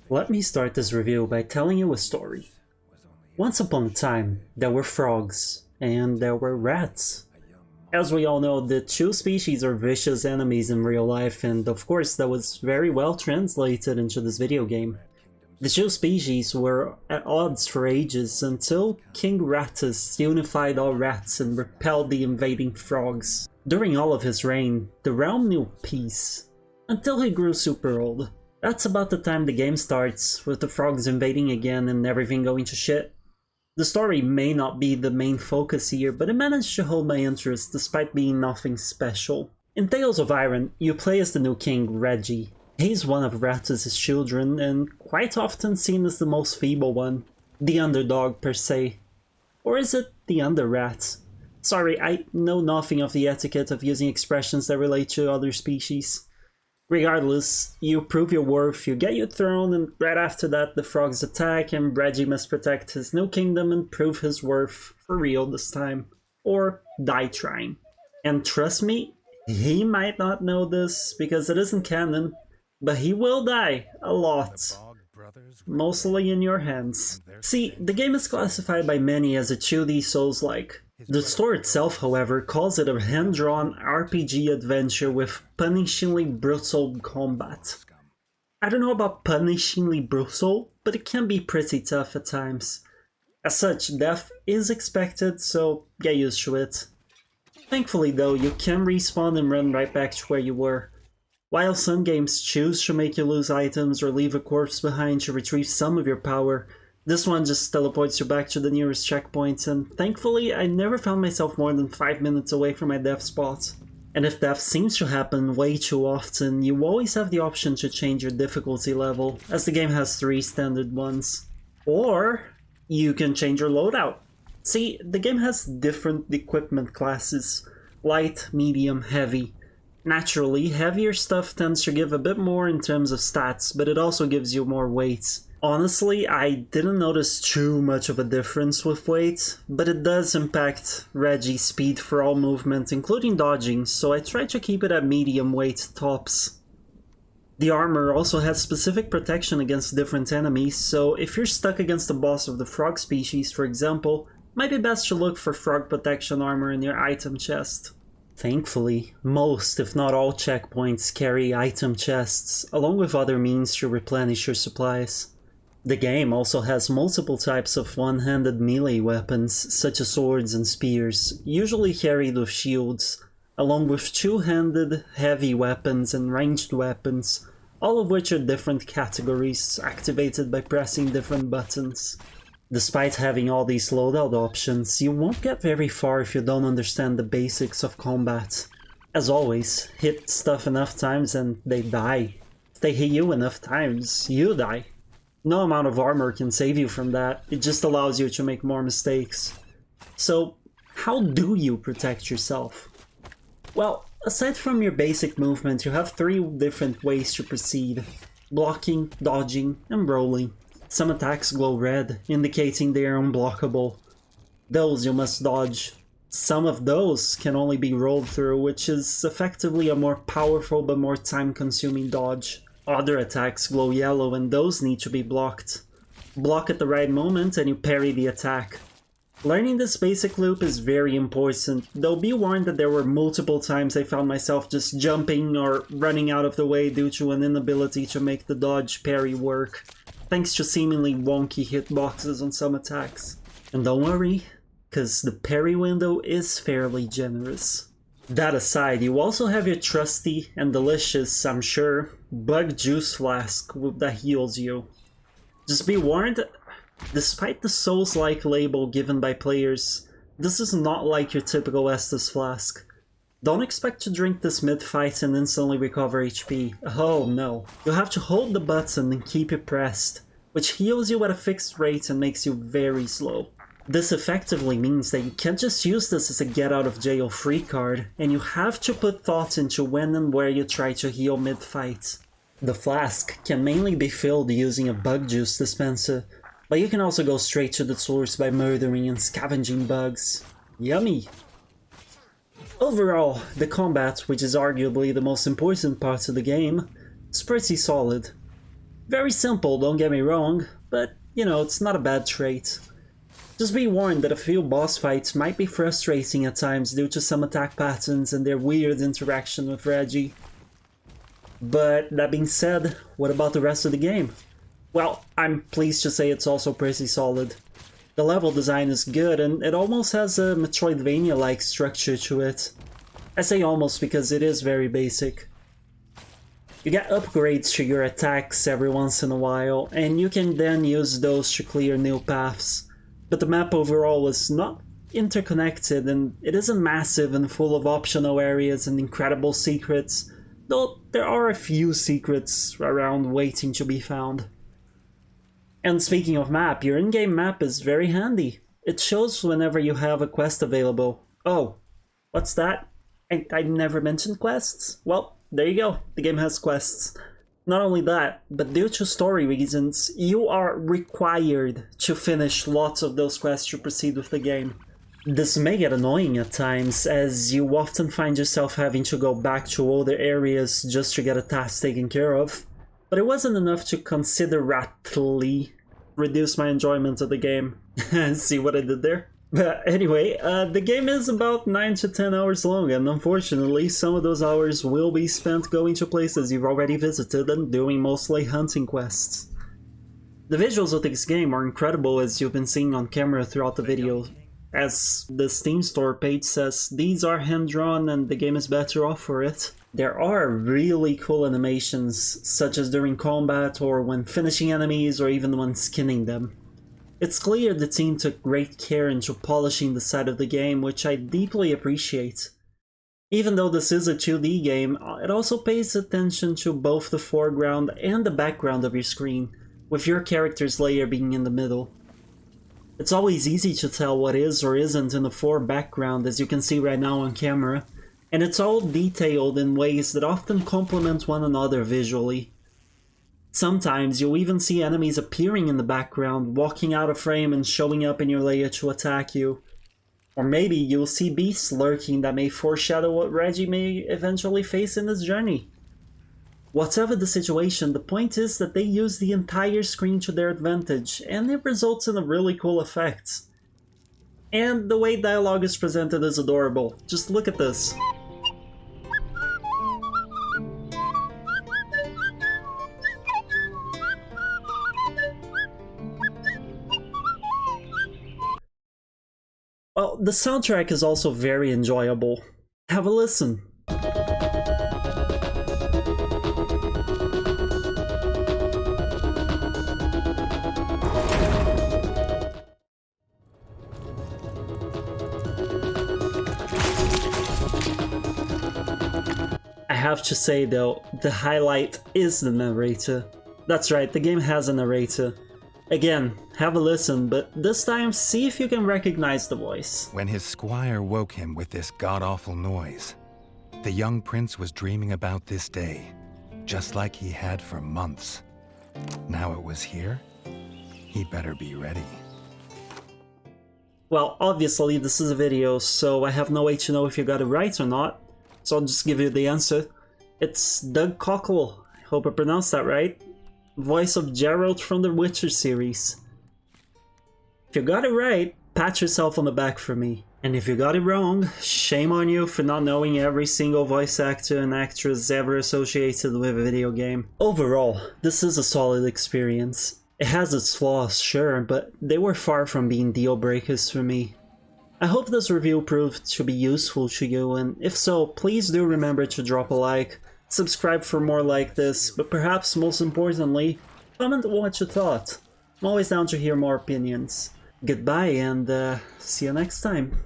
Let me start this review by telling you a story. Once upon a time, there were frogs, and there were rats. As we all know, the two species are vicious enemies in real life, and of course that was very well translated into this video game. The two species were at odds for ages until King Rattus unified all rats and repelled the invading frogs. During all of his reign, the realm knew peace, until he grew super old. That's about the time the game starts, with the frogs invading again and everything going to shit. The story may not be the main focus here, but it managed to hold my interest despite being nothing special. In Tales of Iron, you play as the new king, Reggie. He's one of Rattus' children, and quite often seen as the most feeble one. The underdog, per se. Or is it the under-rat? Sorry, I know nothing of the etiquette of using expressions that relate to other species. Regardless, you prove your worth, you get your throne, and right after that the frogs attack and Reggie must protect his new kingdom and prove his worth for real this time. Or die trying. And trust me, he might not know this because it isn't canon, but he will die a lot. Mostly in your hands. See, the game is classified by many as a 2D Souls-like. The story itself, however, calls it a hand-drawn RPG adventure with punishingly brutal combat. I don't know about punishingly brutal, but it can be pretty tough at times. As such, death is expected, so get used to it. Thankfully though, you can respawn and run right back to where you were. While some games choose to make you lose items or leave a corpse behind to retrieve some of your power, this one just teleports you back to the nearest checkpoint, and thankfully I never found myself more than 5 minutes away from my death spot. And if death seems to happen way too often, you always have the option to change your difficulty level, as the game has 3 standard ones. Or you can change your loadout. See, the game has different equipment classes: light, medium, heavy. Naturally, heavier stuff tends to give a bit more in terms of stats, but it also gives you more weight. Honestly, I didn't notice too much of a difference with weight, but it does impact Reggie's speed for all movement, including dodging, so I tried to keep it at medium weight tops. The armor also has specific protection against different enemies, so if you're stuck against the boss of the frog species, for example, it might be best to look for frog protection armor in your item chest. Thankfully, most, if not all, checkpoints carry item chests, along with other means to replenish your supplies. The game also has multiple types of one-handed melee weapons, such as swords and spears, usually carried with shields, along with two-handed heavy weapons and ranged weapons, all of which are different categories, activated by pressing different buttons. Despite having all these loadout options, you won't get very far if you don't understand the basics of combat. As always, hit stuff enough times and they die. If they hit you enough times, you die. No amount of armor can save you from that, it just allows you to make more mistakes. So, how do you protect yourself? Well, aside from your basic movement, you have 3 different ways to proceed: blocking, dodging, and rolling. Some attacks glow red, indicating they are unblockable. Those you must dodge. Some of those can only be rolled through, which is effectively a more powerful but more time-consuming dodge. Other attacks glow yellow, and those need to be blocked. Block at the right moment and you parry the attack. Learning this basic loop is very important, though be warned that there were multiple times I found myself just jumping or running out of the way due to an inability to make the dodge parry work, thanks to seemingly wonky hitboxes on some attacks. And don't worry, cause the parry window is fairly generous. That aside, you also have your trusty and delicious, I'm sure, bug juice flask that heals you. Just be warned, despite the Souls-like label given by players, this is not like your typical Estus flask. Don't expect to drink this mid-fight and instantly recover HP. Oh no. You'll have to hold the button and keep it pressed, which heals you at a fixed rate and makes you very slow. This effectively means that you can't just use this as a get-out-of-jail-free card, and you have to put thought into when and where you try to heal mid-fight. The flask can mainly be filled using a bug juice dispenser, but you can also go straight to the source by murdering and scavenging bugs. Yummy! Overall, the combat, which is arguably the most important part of the game, is pretty solid. Very simple, don't get me wrong, but you know, it's not a bad trait. Just be warned that a few boss fights might be frustrating at times due to some attack patterns and their weird interaction with Reggie. But that being said, what about the rest of the game? Well, I'm pleased to say it's also pretty solid. The level design is good and it almost has a Metroidvania-like structure to it. I say almost because it is very basic. You get upgrades to your attacks every once in a while, and you can then use those to clear new paths. But the map overall is not interconnected, and it isn't massive and full of optional areas and incredible secrets, though there are a few secrets around waiting to be found. And speaking of map, your in-game map is very handy. It shows whenever you have a quest available. Oh, what's that? I never mentioned quests? Well, there you go, the game has quests. Not only that, but due to story reasons, you are required to finish lots of those quests to proceed with the game. This may get annoying at times, as you often find yourself having to go back to older areas just to get a task taken care of. But it wasn't enough to considerately reduce my enjoyment of the game. See what I did there? But anyway, the game is about 9 to 10 hours long, and unfortunately some of those hours will be spent going to places you've already visited and doing mostly hunting quests. The visuals of this game are incredible, as you've been seeing on camera throughout the video. As the Steam store page says, these are hand-drawn and the game is better off for it. There are really cool animations, such as during combat or when finishing enemies or even when skinning them. It's clear the team took great care into polishing the side of the game, which I deeply appreciate. Even though this is a 2D game, it also pays attention to both the foreground and the background of your screen, with your character's layer being in the middle. It's always easy to tell what is or isn't in the foreground, as you can see right now on camera, and it's all detailed in ways that often complement one another visually. Sometimes you'll even see enemies appearing in the background, walking out of frame and showing up in your layer to attack you. Or maybe you'll see beasts lurking that may foreshadow what Reggie may eventually face in his journey. Whatever the situation, the point is that they use the entire screen to their advantage, and it results in a really cool effect. And the way dialogue is presented is adorable. Just look at this. Well, the soundtrack is also very enjoyable. Have a listen. I have to say though, the highlight is the narrator. That's right, the game has a narrator. Again, have a listen, but this time see if you can recognize the voice. When his squire woke him with this god-awful noise, the young prince was dreaming about this day, just like he had for months. Now it was here, he better be ready. Well, obviously this is a video, so I have no way to know if you got it right or not, so I'll just give you the answer. It's Doug Cockle, I hope I pronounced that right. Voice of Geralt from the Witcher series. If you got it right, pat yourself on the back for me. And if you got it wrong, shame on you for not knowing every single voice actor and actress ever associated with a video game. Overall, this is a solid experience. It has its flaws, sure, but they were far from being deal breakers for me. I hope this review proved to be useful to you, and if so, please do remember to drop a like, subscribe for more like this, but perhaps most importantly, comment what you thought. I'm always down to hear more opinions. Goodbye and see you next time.